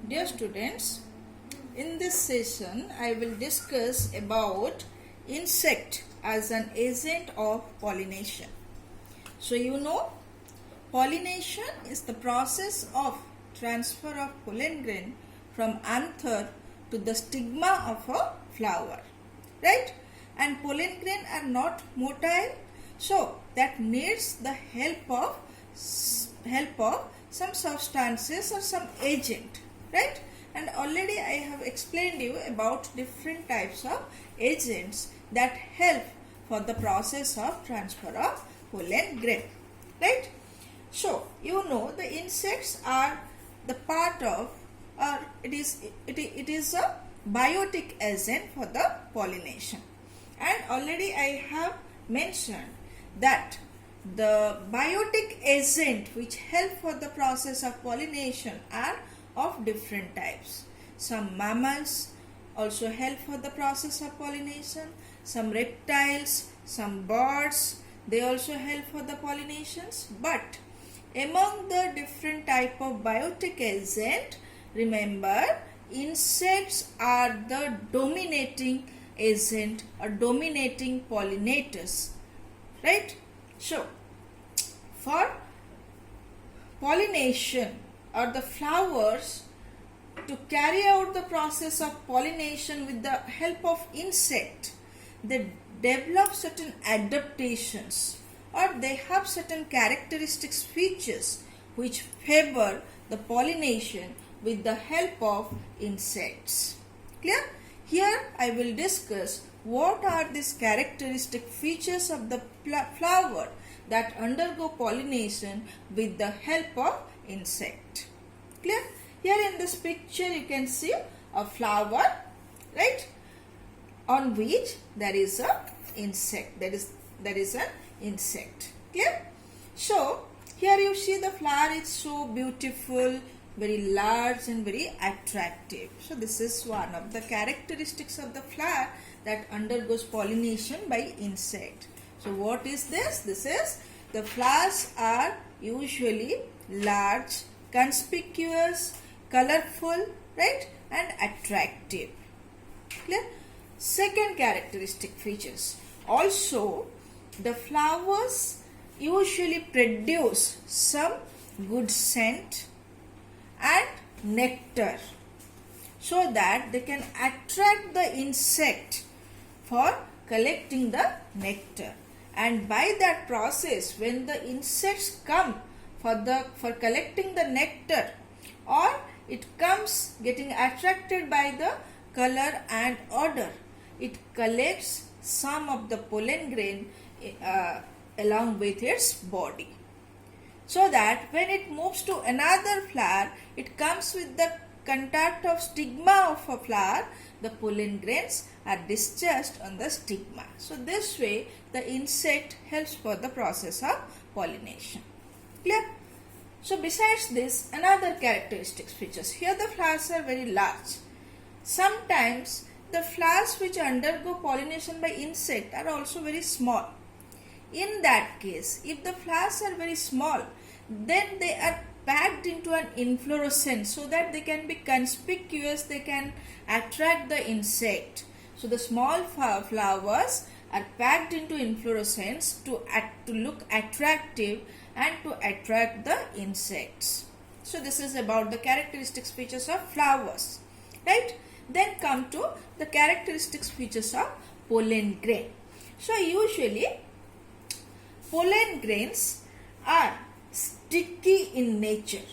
Dear students, in this session I will discuss about insect as an agent of pollination. So you know, pollination is the process of transfer of pollen grain from anther to the stigma of a flower, right? And pollen grain are not motile, so that needs the help of some substances or some agent, right? And already I have explained you about different types of agents that help for the process of transfer of pollen grain, right? So you know the insects are the part of, or it is a biotic agent for the pollination. And already I have mentioned that the biotic agent which help for the process of pollination are of different types. Some mammals also help for the process of pollination. Some reptiles, some birds, they also help for the pollinations. But among the different type of biotic agent, remember, insects are the dominating agent or dominating pollinators, right? So, for pollination or the flowers to carry out the process of pollination with the help of insect, they develop certain adaptations or they have certain characteristics, features which favor the pollination with the help of insects. Clear? Here I will discuss what are these characteristic features of the flower that undergo pollination with the help of insect. Clear? Here in this picture you can see a flower, right, on which there is a insect, there is an insect. Clear? So here you see the flower is so beautiful, very large and very attractive. So this is one of the characteristics of the flower that undergoes pollination by insect. So what is this? This is the flowers are usually large, conspicuous, colorful, right, and attractive. Clear? Second characteristic features. Also, the flowers usually produce some good scent and nectar so that they can attract the insect for collecting the nectar. And by that process, when the insects come for collecting the nectar, or it comes getting attracted by the color and odor, it collects some of the pollen grain along with its body, so that when it moves to another flower, it comes with the contact of stigma of a flower, the pollen grains are discharged on the stigma. So this way the insect helps for the process of pollination. Clear? So besides this, another characteristic features. Here the flowers are very large. Sometimes the flowers which undergo pollination by insect are also very small. In that case, if the flowers are very small, then they are packed into an inflorescence so that they can be conspicuous, they can attract the insect. So the small flowers are packed into inflorescence to look attractive and to attract the insects. So this is about the characteristics features of flowers, right? Then come to the characteristics features of pollen grain. So usually pollen grains are sticky in nature,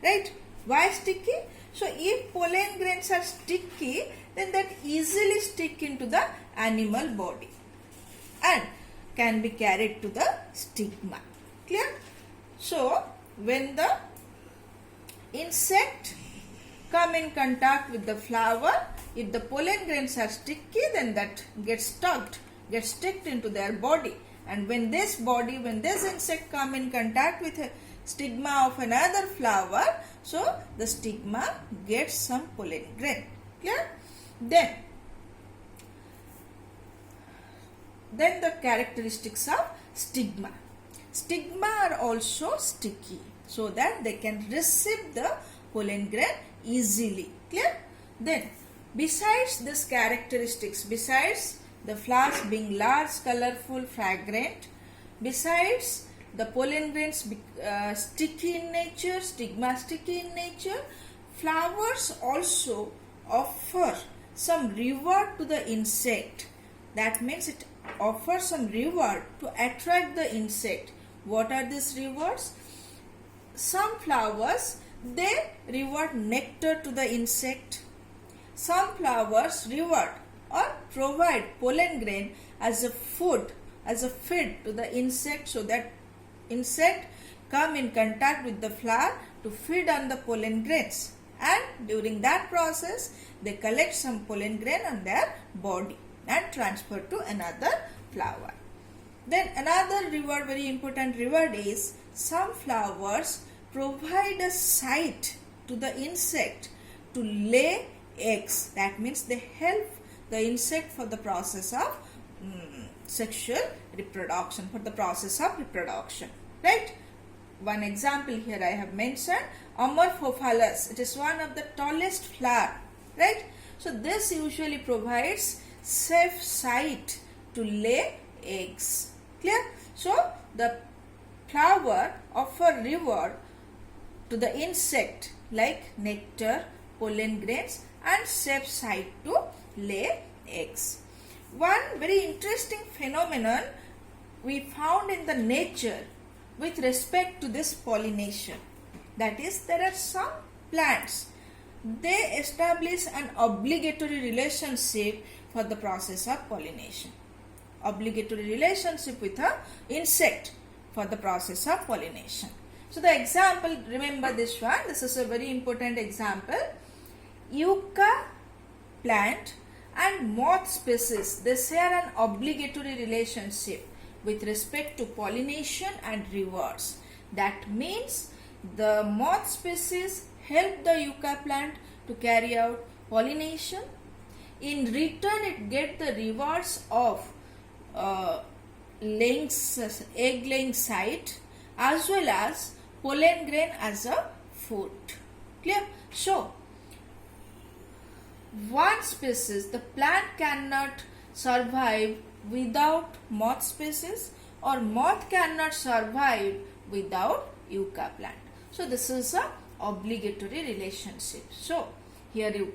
right? Why sticky? So if pollen grains are sticky, then that easily stick into the animal body and can be carried to the stigma. Clear? So when the insect come in contact with the flower, if the pollen grains are sticky, then that gets sticked into their body. And when this insect come in contact with a stigma of another flower, so the stigma gets some pollen grain. Clear? Then the characteristics of stigma. Stigma are also sticky so that they can receive the pollen grain easily. Clear? Then besides these characteristics, besides the flowers being large, colorful, fragrant, besides the pollen grains sticky in nature, stigma sticky in nature, flowers also offer some reward to the insect. That means it offers some reward to attract the insect. What are these rewards? Some flowers, they reward nectar to the insect. Some flowers reward or provide pollen grain as a food, as a feed to the insect, so that insect come in contact with the flower to feed on the pollen grains, and during that process they collect some pollen grain on their body and transfer to another flower. Then another reward, very important reward, is some flowers provide a site to the insect to lay eggs. That means they help the insect for the process of sexual reproduction, for the process of reproduction, right? One example here I have mentioned, Amorphophallus. It is one of the tallest flower, right? So this usually provides safe site to lay eggs. Clear? So the flower offer reward to the insect like nectar, pollen grains, and safe site to lay eggs. One very interesting phenomenon we found in the nature with respect to this pollination, that is, there are some plants, they establish an obligatory relationship for the process of pollination. Obligatory relationship with an insect for the process of pollination. So the example, remember this one, this is a very important example. Yucca plant and moth species, they share an obligatory relationship with respect to pollination and rewards. That means the moth species help the yucca plant to carry out pollination. In return, it gets the rewards of egg laying site as well as pollen grain as a food. Clear? So one species, the plant cannot survive without moth species, or moth cannot survive without yucca plant. So this is a obligatory relationship. So here you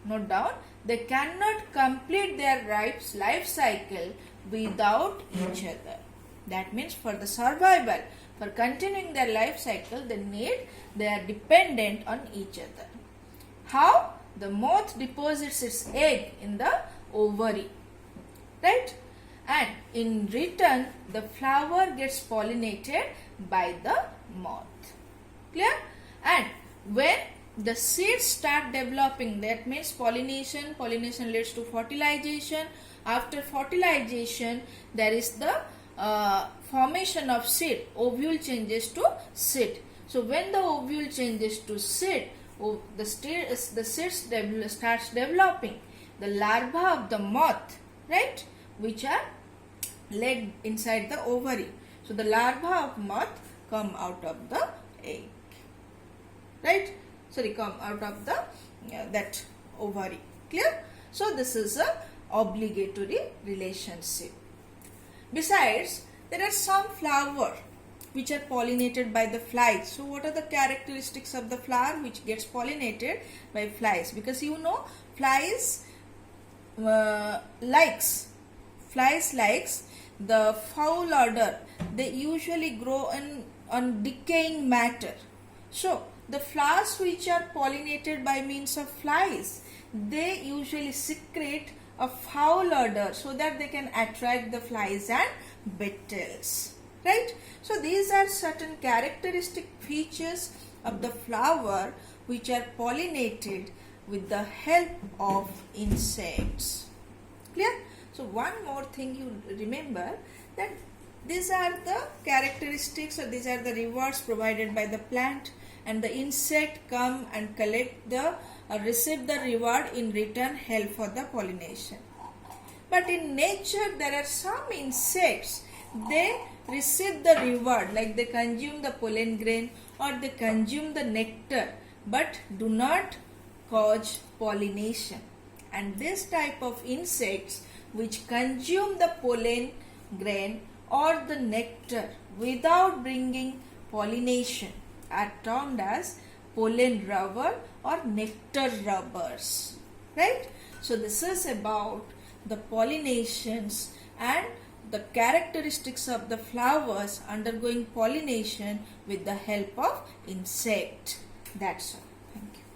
note down, they cannot complete their life cycle without each other. That means for the survival, for continuing their life cycle, they are dependent on each other. How? The moth deposits its egg in the ovary, right? And in return, the flower gets pollinated by the moth. Clear? And when the seeds start developing, that means pollination leads to fertilization. After fertilization, there is the formation of seed. Ovule changes to seed. So when the ovule changes to seed, the seed starts developing. The larva of the moth, right, which are laid inside the ovary. So the larva of moth come out of the egg, right? Sorry, come out of the that ovary. Clear? So this is a obligatory relationship. Besides, there are some flower which are pollinated by the flies. So what are the characteristics of the flower which gets pollinated by flies? Because you know, flies likes the foul odor. They usually grow on decaying matter. So the flowers which are pollinated by means of flies, they usually secrete a foul odor so that they can attract the flies and beetles, right? So these are certain characteristic features of the flower which are pollinated with the help of insects. Clear? So one more thing you remember, that these are the characteristics, or these are the rewards provided by the plant, and the insect come and collect the receive the reward, in return help for the pollination. But in nature there are some insects, they receive the reward, like they consume the pollen grain or they consume the nectar, but do not cause pollination. And this type of insects which consume the pollen grain or the nectar without bringing pollination are termed as pollen robber or nectar robbers. Right? So this is about the pollinations and the characteristics of the flowers undergoing pollination with the help of insect. That's all. Thank you.